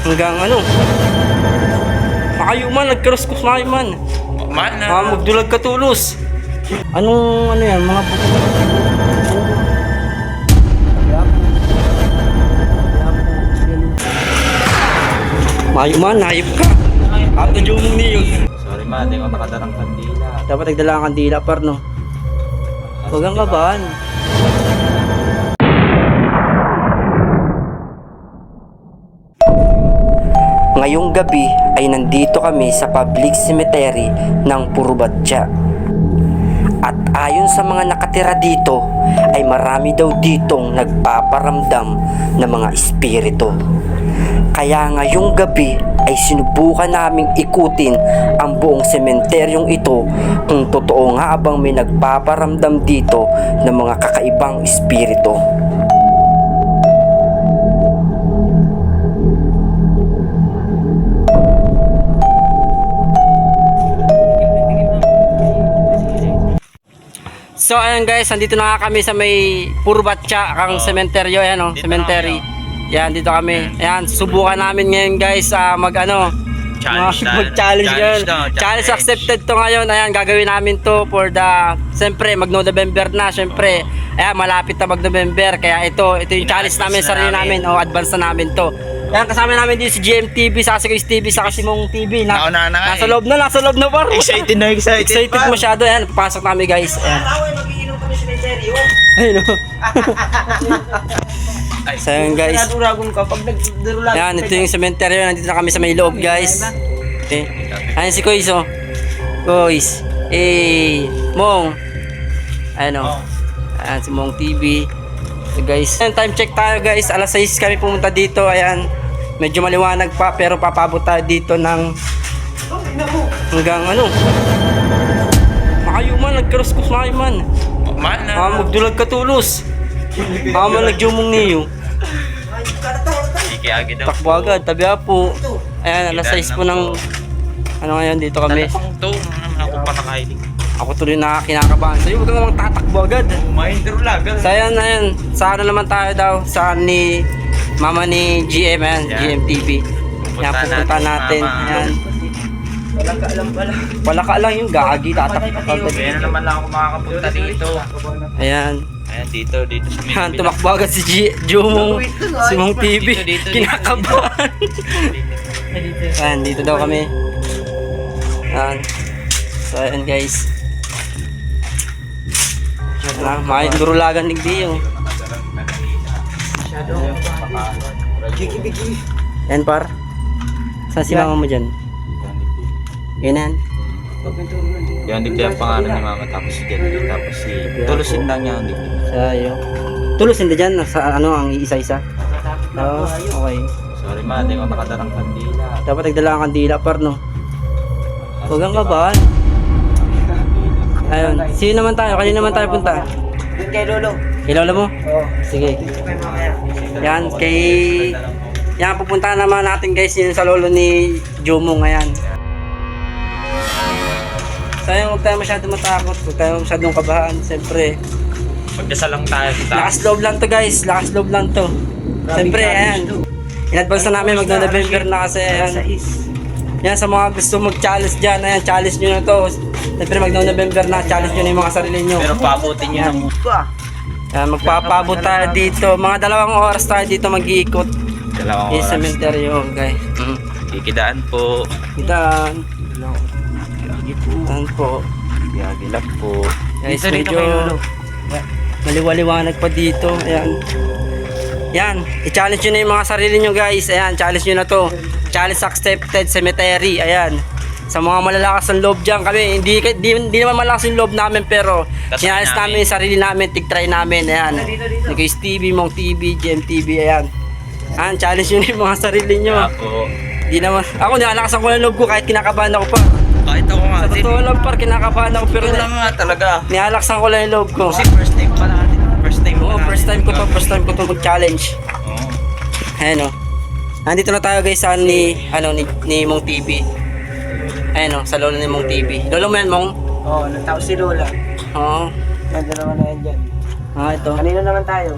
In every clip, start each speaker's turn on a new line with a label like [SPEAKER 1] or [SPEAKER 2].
[SPEAKER 1] Hanggang ano? Makayuman, nagkaros ko sa man.
[SPEAKER 2] Man na.
[SPEAKER 1] Magdulag ka tulos. Anong ano yan, mga buko? Makayuman, hayop ka. Ato jumong niyo.
[SPEAKER 2] Sorry ma, hindi ko nakadarang kandila.
[SPEAKER 1] Dapat nagdala kang kandila par no. Huwag kang kabahan. Ngayong gabi ay nandito kami sa public cemetery ng Purubatya. At ayon sa mga nakatira dito ay marami daw ditong nagpaparamdam ng mga espiritu. Kaya ngayong gabi ay sinubukan naming ikutin ang buong sementeryong ito kung totoo nga bang may nagpaparamdam dito ng mga kakaibang espiritu. So ayan guys, nandito na nga kami sa may Purubatya kang sementeryo, ayan oh, cemetery. Yan, dito kami. Ayan, subukan namin ngayon guys mag-ano, mag-challenge ngayon. Challenge accepted to ngayon. Ayan, gagawin namin to for the, siyempre, mag-November na, siyempre. Ayan, malapit na mag-November. Kaya ito yung challenge namin, sarili namin. O, advance na namin to. Ayan, kasama namin dito si GMTV, saka si Chris TV, saka si Mong TV. Nasa loob na par.
[SPEAKER 2] Excited na excited.
[SPEAKER 1] Excited masyado. Ayan, papasok namin guys. Ayan. Ayun o. So yun guys. Ayan, ito yung cemetery. Nandito na kami sa may loob guys. Okay. Ayan si Kois oh. Kois. Mong. Ayan o. Ayan si Mong TV. So guys, ayan, time check tayo guys. Alas 6 kami pumunta dito. Ayan. Medyo maliwanag pa pero papabot tayo dito ng hanggang ano. Makayuman, nagkaros ko sa man.
[SPEAKER 2] Man na.
[SPEAKER 1] Magdulag ka tulos. Nagjumong niyo.
[SPEAKER 2] Sige agad daw.
[SPEAKER 1] Takbo agad, tabi po. Ayan, alas 6 po ng ano ngayon dito kami.
[SPEAKER 2] Ito, naman ako pa nakailing.
[SPEAKER 1] Ako tuloy na kinakabahan. Sa'yo, huwag ka namang tatakbo agad.
[SPEAKER 2] Mahinder laga.
[SPEAKER 1] So ayan, sa ano naman tayo daw, sa ni mama ni GM, ayan, GM TV. Ayan, pupunta natin. Ayan. Wala ka lang yung gagi, tatakbo agad.
[SPEAKER 2] Kaya na naman lang ako makakapunta dito.
[SPEAKER 1] Ayan.
[SPEAKER 2] Ayan, dito sa may
[SPEAKER 1] Ayan, tumakbo agad si Jumong, si Mong TV. Kinakabahan. Ayan, dito daw kami. Ayan. So ayan guys. Ayan, may durulagan digdi yung. Ayan par. Saan si mama mo dyan? Ganyan.
[SPEAKER 2] Yan, digdi ang pangalan ni mama, tapos si Jan, tapos si Tulusin lang niya ang digdi.
[SPEAKER 1] Sayo. Tulos hindi dyan sa ano ang isa-isa. Oo, okay.
[SPEAKER 2] Sorry ma, hindi ko nakadarang kandila.
[SPEAKER 1] Dapat nagdala kang kandila par no. Huwag kang kabahan. Ayun, sino naman tayo? Kanina naman tayo punta?
[SPEAKER 3] Kay Lolo.
[SPEAKER 1] Kay Lola mo?
[SPEAKER 3] Oo.
[SPEAKER 1] Sige. Yan, yan, pupunta naman natin guys yun sa lolo ni Jumong, ayan. Sayang, huwag tayo masyado matakot, huwag tayo masyadong kabahan, siyempre.
[SPEAKER 2] Magdasal lang tayo.
[SPEAKER 1] Lakas loob lang to guys, lakas loob lang to. Siyempre, ayan. In-advance na namin, mag-November na kasi, ayan. Yan, sa mga gusto mag-challenge dyan, ayan, challenge nyo na to. Siyempre, mag-November na, challenge nyo na yung mga sarili nyo.
[SPEAKER 2] Pero pabutin nyo ng
[SPEAKER 1] Yan, magpapabot tayo dito. Mga 2 oras tayo dito mag-iikot.
[SPEAKER 2] 2 oras.
[SPEAKER 1] Cemetery, okay.
[SPEAKER 2] Kikidaan po.
[SPEAKER 1] Kitaan. Kitaan po.
[SPEAKER 2] Gagilap po.
[SPEAKER 1] Guys, medyo maliwaliwanag pa dito. Ayan. Yan, i-challenge nyo na yung mga sarili nyo guys. Ayan, challenge nyo na to. Challenge accepted, cemetery. Ayan. Sa mga malalakas ng loob dyan kami, hindi naman malakas yung loob namin pero challenge namin yung sarili namin, tig-try namin. Ayan. Chris TV, Mong TV, GM TV. Ayan. Ayan, challenge nyo na yung mga sarili nyo.
[SPEAKER 2] Ako.
[SPEAKER 1] Hindi naman, ako nilalakasan ko ng loob ko kahit kinakabahan ako pa.
[SPEAKER 2] Kahit ako nga.
[SPEAKER 1] Sa totoo lang par, kinakabahan ako pero
[SPEAKER 2] Ito lang nga talaga.
[SPEAKER 1] nilalakasan ko lang yung loob ko.
[SPEAKER 2] Kasi first time pa natin. First time
[SPEAKER 1] Oo, first time ko to mag-challenge.
[SPEAKER 2] Oo.
[SPEAKER 1] Ayan o. Nandito na tayo guys sa ni Mong TV. Ayan o, sa lolo ni Mong TV. Lolo mo yan, Mong?
[SPEAKER 3] Oo, natapos si Lola.
[SPEAKER 1] Oo.
[SPEAKER 3] Nandalawa na yan dyan.
[SPEAKER 1] Ito.
[SPEAKER 3] Kanina naman tayo.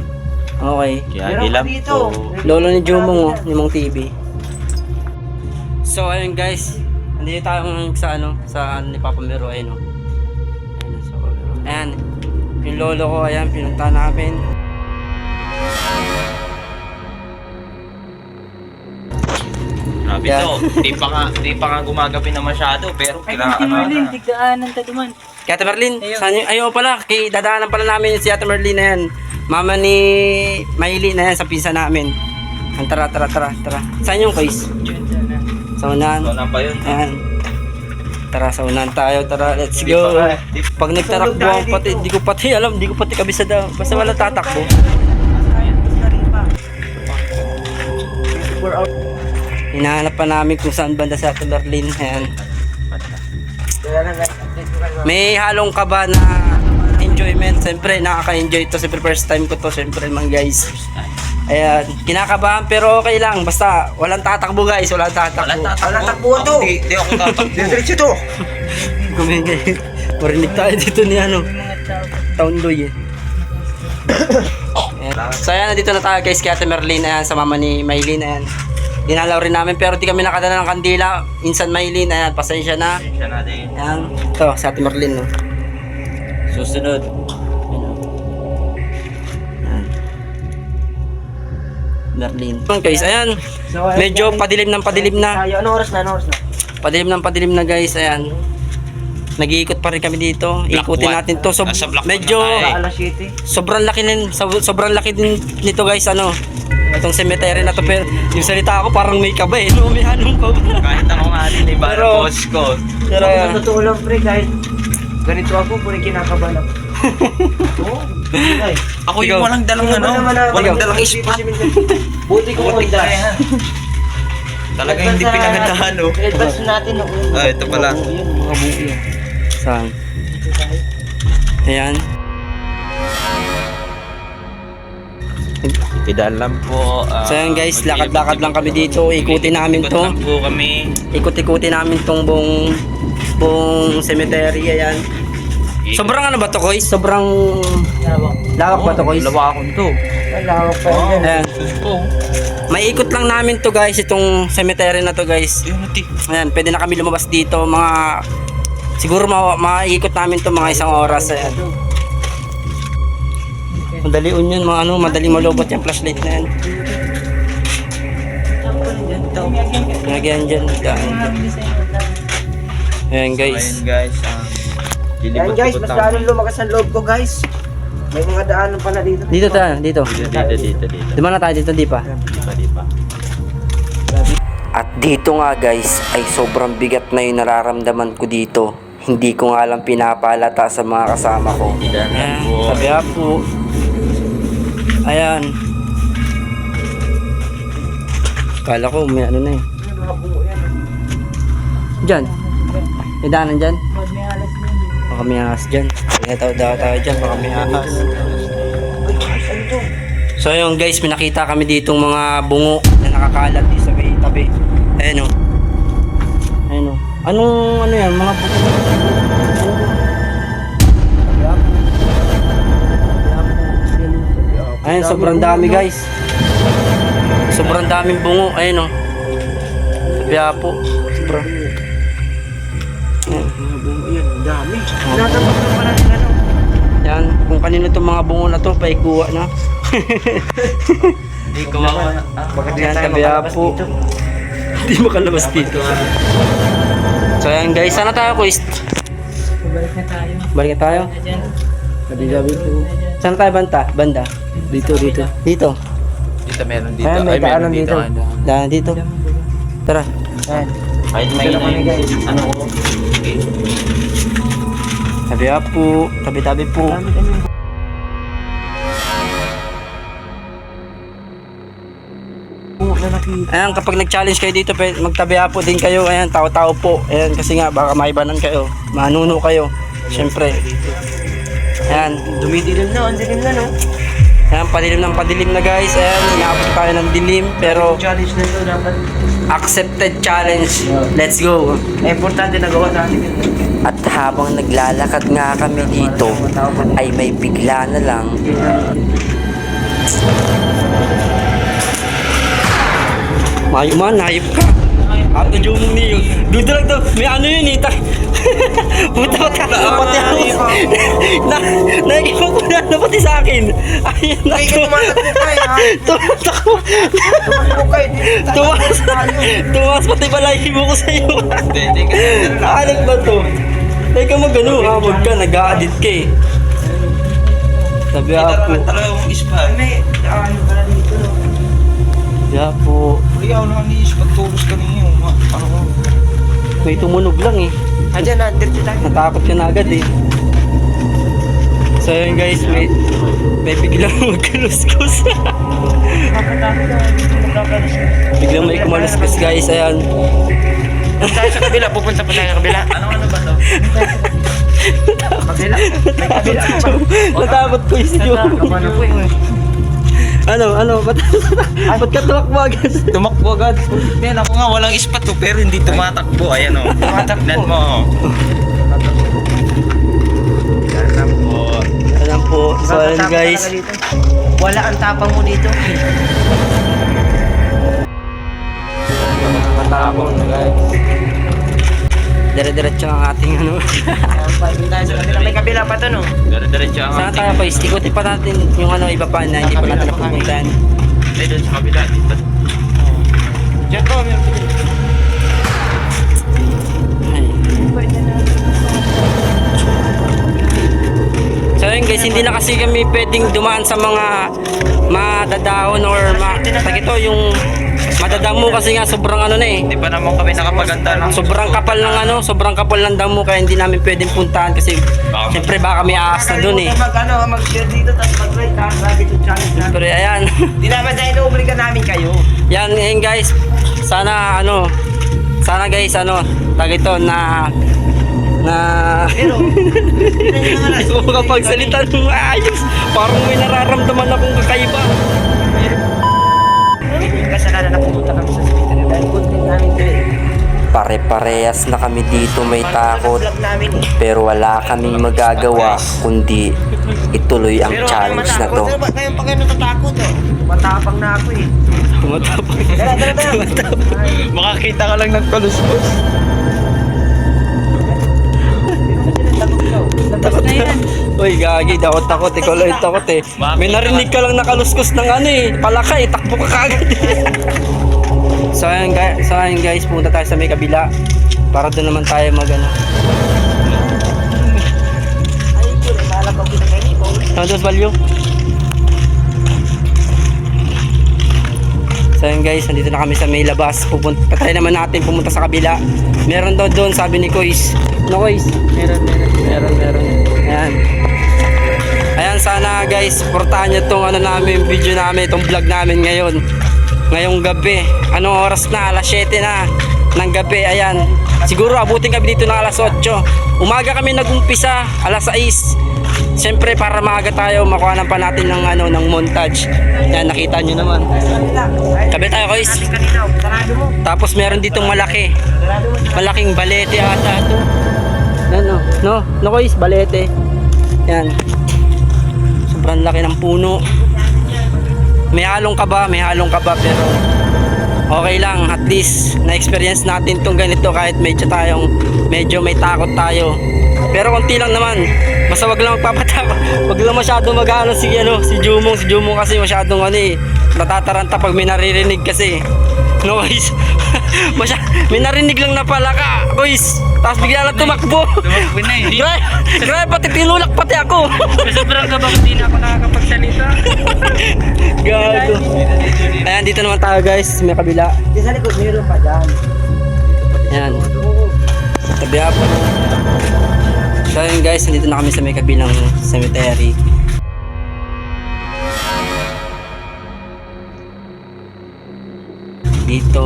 [SPEAKER 1] Okay.
[SPEAKER 2] Gagilap po.
[SPEAKER 1] Lolo ni Jumong o, ni Mong TV. So ayun guys, andito tayo ngayon sa ni Papa Mero, ayun o. Ayun sa Papa Mero. Ayan, yung lolo ko, ayan, pinunta namin.
[SPEAKER 2] Grabe
[SPEAKER 1] Yeah.
[SPEAKER 2] to. Di pa nga gumagabi na masyado, pero kailangan
[SPEAKER 3] tigdaanan ta duman.
[SPEAKER 1] Kaya Ate Merlin, saan yung, ayaw pala, dadaanan pala namin si Ate Merlin na yan. Mama ni Maylin na yan sa pinsa namin. Ayan, tara. Saan yung Kois? Sa unahan.
[SPEAKER 2] Wala pa yun.
[SPEAKER 1] Ayan. Tara, sa unahan tayo. Tara, let's go. Pag nagtarakbo ako pati, hindi ko pati kabisada. Basta wala tatakbo. Hinahanap pa namin kung saan banda sa Ate Merlin. Ayan. May halong kaba na enjoyment. Siyempre, nakaka-enjoy ito. Siyempre, first time ko to. Siyempre naman guys. Ayan, kinakabahan pero okay lang. Basta, walang tatakbo guys. Walang tatakbo
[SPEAKER 3] to.
[SPEAKER 2] Di ako tatakbo.
[SPEAKER 3] Diretso to.
[SPEAKER 1] Gumingay. Marinig tayo dito ni Town Loy eh. Ayan. So ayan, nandito na tayo guys kay Ate Merlin. Ayan, sa mama ni Maylin. Ayan. Dinalaw rin namin pero di kami nakadala ng kandila. Insan Maylin. Ayan, pasensya na.
[SPEAKER 2] Siya natin.
[SPEAKER 1] Ayan. Ito, sa Ate Merlin. No?
[SPEAKER 2] Susunod.
[SPEAKER 1] Merlin. Guys, ayan. Medyo padilim na.
[SPEAKER 3] Ano oras na?
[SPEAKER 1] Padilim na guys, ayan. Nag-iikot pa rin kami dito. Ikutin
[SPEAKER 2] one.
[SPEAKER 1] natin to. So,
[SPEAKER 2] Nasa block
[SPEAKER 1] medyo
[SPEAKER 2] one na tayo.
[SPEAKER 3] Alas 7.
[SPEAKER 1] sobrang laki din nito guys, itong cemetery na to, pero yung salita ako parang may kaba eh. May hanong pa.
[SPEAKER 2] Kahit ako nga din, iba
[SPEAKER 1] Pero-
[SPEAKER 2] ang boss ko.
[SPEAKER 1] Pero
[SPEAKER 3] Sa totoo lang pre, kahit ganito ako, puro kinakabahan ako. Oo, ay.
[SPEAKER 2] Ako
[SPEAKER 1] Ikaw.
[SPEAKER 2] yung walang dalang walang dalang ispat.
[SPEAKER 3] Buti ko
[SPEAKER 2] Buti
[SPEAKER 3] kung
[SPEAKER 2] ka yan. Talaga hindi pinagandaan, no?
[SPEAKER 3] Advance natin.
[SPEAKER 2] Ah, ito pala.
[SPEAKER 3] Mga buo yan.
[SPEAKER 1] saan? Ayan.
[SPEAKER 2] Itidaan lang po.
[SPEAKER 1] So ayan guys, lakad-lakad lang kami dito. Ikutin namin to.
[SPEAKER 2] Ikot lang po kami.
[SPEAKER 1] Ikot-ikutin namin tong buong cemetery. Ayan. Sobrang ano ba to, Koy? Sobrang lawak ba to, Koy?
[SPEAKER 2] Lawakon to.
[SPEAKER 3] Malawak pa yan.
[SPEAKER 1] Ayan. May ikot lang namin to guys, itong cemetery na to guys. Ayan, pwede na kami lumabas dito. Siguro maikot namin to mga isang oras. Ayan. Madaliun yun, madaling malubot yung flashlight na yan. Lagyan dyan. Ayan guys.
[SPEAKER 2] Ayan guys.
[SPEAKER 3] Yan guys, mas lalo lumakas ang loob ko guys. May mga daanan pala dito.
[SPEAKER 1] Dito tayo, dito.
[SPEAKER 2] Dito.
[SPEAKER 1] Dumana tayo dito, di pa?
[SPEAKER 2] Di pa.
[SPEAKER 1] At dito nga guys, ay sobrang bigat na yung nararamdaman ko dito. Hindi ko nga lang pinapalata sa mga kasama ko.
[SPEAKER 2] Itidaan po.
[SPEAKER 1] Sabi po. Ayan. Kala ko may ano na eh. Diyan. May daanan dyan. Baka may ahas dyan. Pinataw daw tayo dyan. Baka may ahas. So ayun guys, may nakita kami ditong mga bungo na nakakalat dito sa may tabi. Ayan o. Ayan o. Anong ano yan? Mga bungo. Ayan, sobrang dami guys. Sobrang daming bungo. Ayan o. Sabi po. Sobrang. Ayan.
[SPEAKER 3] Yan, dami. Natapak na pala ng ano.
[SPEAKER 1] Yan, kung kanino itong mga bungo na to, paikuha na.
[SPEAKER 2] Hindi ko ako.
[SPEAKER 3] Baka di
[SPEAKER 1] Yan,
[SPEAKER 3] tayo
[SPEAKER 1] tabi
[SPEAKER 3] makalabas
[SPEAKER 1] po.
[SPEAKER 3] dito.
[SPEAKER 1] Hindi makalabas dito. So ayan guys, sana tayo Kuis?
[SPEAKER 3] Balik na tayo.
[SPEAKER 1] Balik na tayo?
[SPEAKER 3] Sabi po.
[SPEAKER 1] Saan tayo banda? Dito. Dito.
[SPEAKER 2] Dito meron dito.
[SPEAKER 3] Ayan, may daanan dito.
[SPEAKER 1] Daan dito. Tara.
[SPEAKER 3] Yan.
[SPEAKER 2] Kahit may
[SPEAKER 3] Dito kami, guys.
[SPEAKER 2] ano ko. Okay.
[SPEAKER 1] Tabi po. Tabi-tabi po.
[SPEAKER 3] Oo, na nakita.
[SPEAKER 1] Ayan, kapag nag-challenge kayo dito, magtabi po din kayo. Ayan, tao-tao po. Ayan, kasi nga, baka maibanan kayo. Manuno kayo. Siyempre. Ayan.
[SPEAKER 3] Dumidilim na, ang dilim na no.
[SPEAKER 1] Ayan, padilim na guys. Ayan, inaabot tayo ng dilim. Pero,
[SPEAKER 3] Challenge na ito dapat.
[SPEAKER 1] accepted challenge. Let's go.
[SPEAKER 3] Importante nagawa natin yun.
[SPEAKER 1] At habang naglalakad nga kami dito, ay may bigla na lang. Mayo man, hayop ka. Ato Jumong niyo. Dito lang to. May ano yun eh. Puta pati ako. Nakikita ko na pati sa akin. Ayun na
[SPEAKER 3] Ay,
[SPEAKER 1] to.
[SPEAKER 3] tumatakbo ka eh, ha?
[SPEAKER 1] Tumatakbo.
[SPEAKER 3] Tumatakbo ka eh.
[SPEAKER 1] Tumas pati balahibo ko sa'yo.
[SPEAKER 2] Hindi ka.
[SPEAKER 1] Alam ba to? Teka magano, hamod ka, nag-a-adit ka eh. Sabi ako.
[SPEAKER 2] Talagang ispa.
[SPEAKER 3] May, ano ka na dito, no?
[SPEAKER 1] Sabi ako.
[SPEAKER 2] Ayaw naman ni ispa. Tulos ka ninyo. Ano ko?
[SPEAKER 1] May tumunog lang eh.
[SPEAKER 3] Diyan na, dirty tayo.
[SPEAKER 1] Natakot ka na agad eh. So yun guys, may biglang magkaluskos. Biglang may kumaluskos guys, ayan.
[SPEAKER 3] Punta tayo sa kabila, pupunta pa tayo sa kabila.
[SPEAKER 2] Ano ba to?
[SPEAKER 3] Kabila. May kabila pa ba?
[SPEAKER 1] Natakot ko yung si Joe.
[SPEAKER 3] Ano po eh.
[SPEAKER 1] Ano, ba't ka tumakbo agad?
[SPEAKER 2] Tumakbo agad. Yan, ako nga walang ispa to pero hindi tumatakbo. Ayan o.
[SPEAKER 3] Tumatakbo.
[SPEAKER 2] Tignan mo.
[SPEAKER 1] Alam po, so ayun guys.
[SPEAKER 3] Wala ang tapang mo dito.
[SPEAKER 2] Matapon na guys.
[SPEAKER 1] Dire-diretso ang ating ano.
[SPEAKER 3] May kabila pa to, no?
[SPEAKER 2] Dire-diretso ang
[SPEAKER 1] Saan tayo guys? Ikutin pa natin yung ano, iba pa na hindi pa natin napupuntahan.
[SPEAKER 2] Ay, doon sa kabila. Dito.
[SPEAKER 3] Diyan po, meron pa dito.
[SPEAKER 1] So yun guys, hindi na kasi kami pwedeng dumaan sa mga madadahon or ito yung madadamo kasi nga sobrang ano na eh.
[SPEAKER 2] Hindi pa naman kami nakapaganda ng
[SPEAKER 1] Sobrang kapal ng damo kaya hindi namin pwedeng puntahan kasi siyempre baka may ahas na dun eh.
[SPEAKER 3] Mag-share dito, tapos mag-ride ka. Grabe itong challenge natin.
[SPEAKER 1] Pero ayan.
[SPEAKER 3] Di naman dahil inuobliga namin kayo.
[SPEAKER 1] Yan guys. Sana guys tag ito na
[SPEAKER 3] Pero,
[SPEAKER 1] hindi ko makapagsalita ng maayos. Parang may nararamdaman akong kakaiba.
[SPEAKER 3] yung kasalanan na pumunta kami sa cemetery dahil content namin ito eh.
[SPEAKER 1] Pare-parehas na kami dito may takot.
[SPEAKER 3] Vlog namin eh.
[SPEAKER 1] Pero wala kaming magagawa kundi ituloy ang challenge na to.
[SPEAKER 3] Pero ba't ngayon pa kayo natatakot eh? Matapang na ako eh.
[SPEAKER 1] Tumatapang.
[SPEAKER 3] Tara.
[SPEAKER 2] Makakita ka lang ng kaluskos.
[SPEAKER 1] Takot na yan. Uy, gagi, takot. Ikaw lang yung takot eh. May narinig ka lang nakaluskos ng ano eh. Palaka eh, takbo ka kagad eh. So ayun guys, pumunta tayo sa may kabila. Para doon naman tayo mag ano.
[SPEAKER 3] Ay, yun. Nalabang kita kayo ni Paul.
[SPEAKER 1] Santos Value. So ayun guys, nandito na kami sa may labas. Patry naman natin pumunta sa kabila. Meron daw doon, sabi ni Kois. No Kois? Meron. Ayan, sana guys, supportahan nyo itong ano namin, video namin, itong vlog namin ngayon. Ngayong gabi. Anong oras na? Alas 7 na ng gabi. Ayan. Siguro abutin kami dito ng alas 8. Umaga kami nag-umpisa, alas 6. Siyempre para maaga tayo, makuhanan pa natin ng ano, ng montage. Yan, nakita nyo naman. Tabi tayo guys.
[SPEAKER 3] Kanina, sarado mo.
[SPEAKER 1] Tapos meron ditong malaki.
[SPEAKER 3] Sarado mo.
[SPEAKER 1] Malaking balete ata ito. Yan no guys, balete. Yan. Sobrang laki ng puno. May halong kaba pero okay lang, at least na-experience natin tong ganito kahit medyo may takot tayo. Pero konti lang naman. Basta wag lang magpapatakot. Wag lang masyadong mag-ano si Jumong kasi masyadong ano eh, natataranta pag may naririnig kasi. No guys. May narinig lang na pala ka, guys. Tapos bigla lang tumakbo.
[SPEAKER 2] Tumakbo na eh.
[SPEAKER 1] Grabe, pati tinulak pati ako.
[SPEAKER 3] Sobrang kabang hindi na ako nakakapagsalita.
[SPEAKER 1] Gago. Ayan, dito naman tayo guys, may kabila.
[SPEAKER 3] Di sa likod, meron pa dyan.
[SPEAKER 1] Ayan. Tabi po. So yun guys, nandito na kami sa may kabilang cemetery. Dito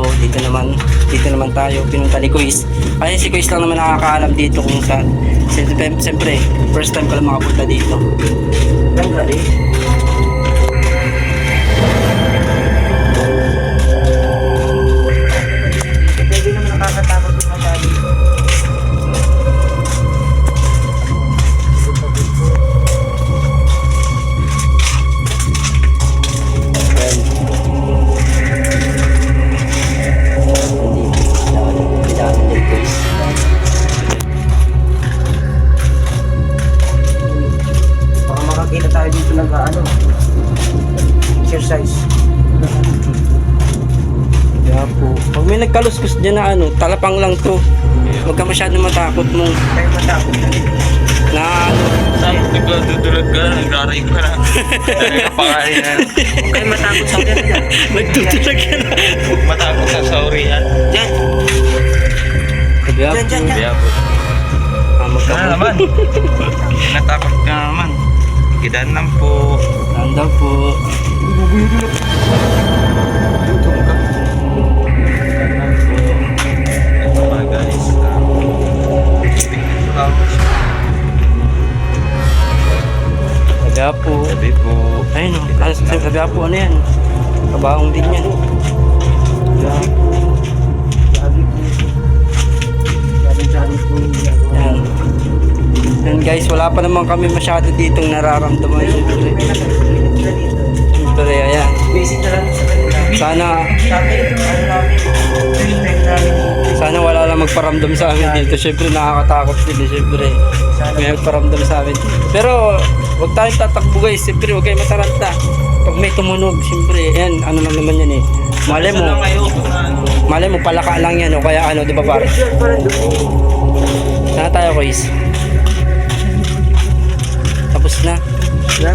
[SPEAKER 1] naman tayo pinunta ni Kuis. Kasi si Kuis lang naman nakakaalam dito kung saan. Siyempre, first time ko lang makapunta dito.
[SPEAKER 3] Ang galing. Pwede naman nakakatakot yung masyado.
[SPEAKER 1] Pag may nagkaluskus dyan na ano, talapang lang to. Huwag ka masyado matakot mo.
[SPEAKER 3] Tayo matakot na rin.
[SPEAKER 1] Na ano,
[SPEAKER 2] Saan? Nagdudulag ka, nagrarayip ka na. Nagkapangarin na.
[SPEAKER 3] Huwag kayo matakot sa akin.
[SPEAKER 1] nagtutulag ka na.
[SPEAKER 2] Huwag matakot sa saurian.
[SPEAKER 3] Diyan.
[SPEAKER 1] Sabi ako,
[SPEAKER 3] Diyan, diyan, diyan.
[SPEAKER 2] Kaya po.
[SPEAKER 1] magkakot.
[SPEAKER 2] Ano naman? Natakot ka naman. Kidan lang po.
[SPEAKER 1] Tanda po.
[SPEAKER 2] Ito pa guys.
[SPEAKER 1] Sabi po.
[SPEAKER 2] Sabi po.
[SPEAKER 1] Ayun o, sabi po ano yan. Kabaong din yan. Yan. Yan guys, wala pa naman kami masyado ditong nararamdaman. Siyempre, ayan.
[SPEAKER 3] Basic na lang sa kanila.
[SPEAKER 1] Sana,
[SPEAKER 3] Sa akin, ano namin, respect namin.
[SPEAKER 1] sana wala lang magparamdam sa amin dito. Siyempre nakakatakot sila, siyempre. May magparamdam sa amin. Pero, huwag tayong tatakbo guys. Siyempre, huwag kayong mataranta. Pag may tumunog, siyempre, yan, ano lang naman yan eh. Malay mo, malay mo, palaka lang yan o kaya ano, di ba pare? Sana tayo guys. Tapos na.
[SPEAKER 3] Ha?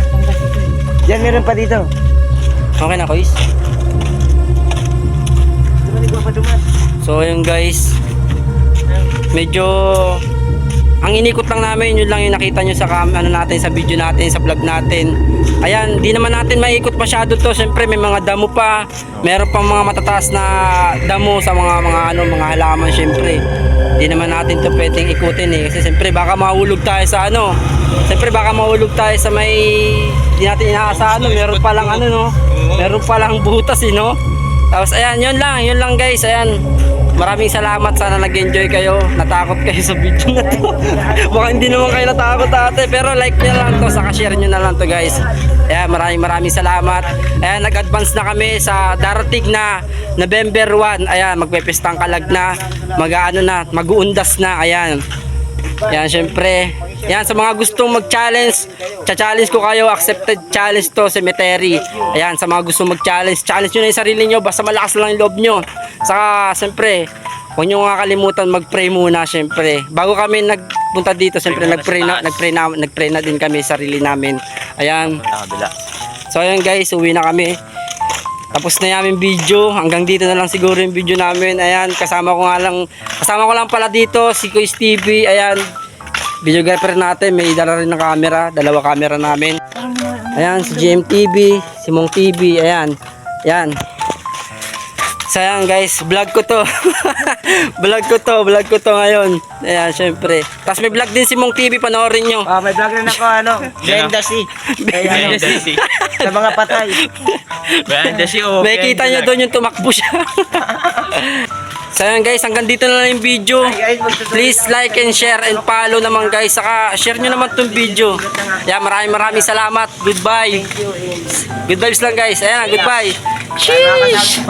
[SPEAKER 3] Diyan meron pa dito.
[SPEAKER 1] Okay na guys.
[SPEAKER 3] Dumanig pa duman.
[SPEAKER 1] So ayun guys. Medyo ang inikot lang namin, yun lang yung nakita nyo sa ano natin, sa video natin, sa vlog natin. Ayan, di naman natin maiikot masyado to. Siyempre may mga damo pa. Meron pang mga matataas na damo sa mga halaman siyempre. Di naman natin to pwedeng ikutin eh. Kasi siyempre baka mahulog tayo sa ano. Siyempre baka mahulog tayo sa may di natin inaasahan, no? Meron pa lang ano no. Meron pa lang butas eh no. Tapos ayan, yun lang guys. Ayan. Maraming salamat, sana nag-enjoy kayo. Natakot kayo sa video na to. Baka hindi naman kayo natakot ate, pero like nyo lang to, saka share nyo na lang to guys. Ayan, maraming salamat. Ayan, nag-advance na kami sa darating na November 1. Ayan, magpepestang kalag na, mag-uundas na. Ayan. Ayan, syempre. Ayan, sa mga gustong mag-challenge, challenge ko kayo, accepted challenge to, cemetery. Ayan, sa mga gustong mag-challenge, challenge nyo na yung sarili nyo, basta malakas lang yung loob nyo. Saka, syempre, huwag nyo nga kalimutan mag-pray muna, syempre. Bago kami nagpunta dito, syempre, nag-pray na din kami sarili namin. Ayan. So, ayan guys, uwi na kami. Tapos na yung video. Hanggang dito na lang siguro yung video namin. Ayan, kasama ko lang pala dito si Kuis TV. Ayan, videographer natin. May dala rin ng camera. Dalawa camera namin. Ayan, si GMTV, si Mong TV. Ayan, ayan. Sayang guys, vlog ko to. vlog ko to ngayon. Ayan, syempre. Tapos may vlog din si Mong TV, panoorin nyo.
[SPEAKER 3] May vlog rin ako, ano, behind the sea. Behind the sea. Sa mga patay.
[SPEAKER 2] Behind the sea o
[SPEAKER 1] May kita nyo doon yung tumakbo siya. So ayan guys, hanggang dito na lang yung video. Please like and share and follow naman guys. Saka share nyo naman tong video. Yeah, maraming salamat. Goodbye. Good vibes lang guys. Ayan, goodbye. Sheesh.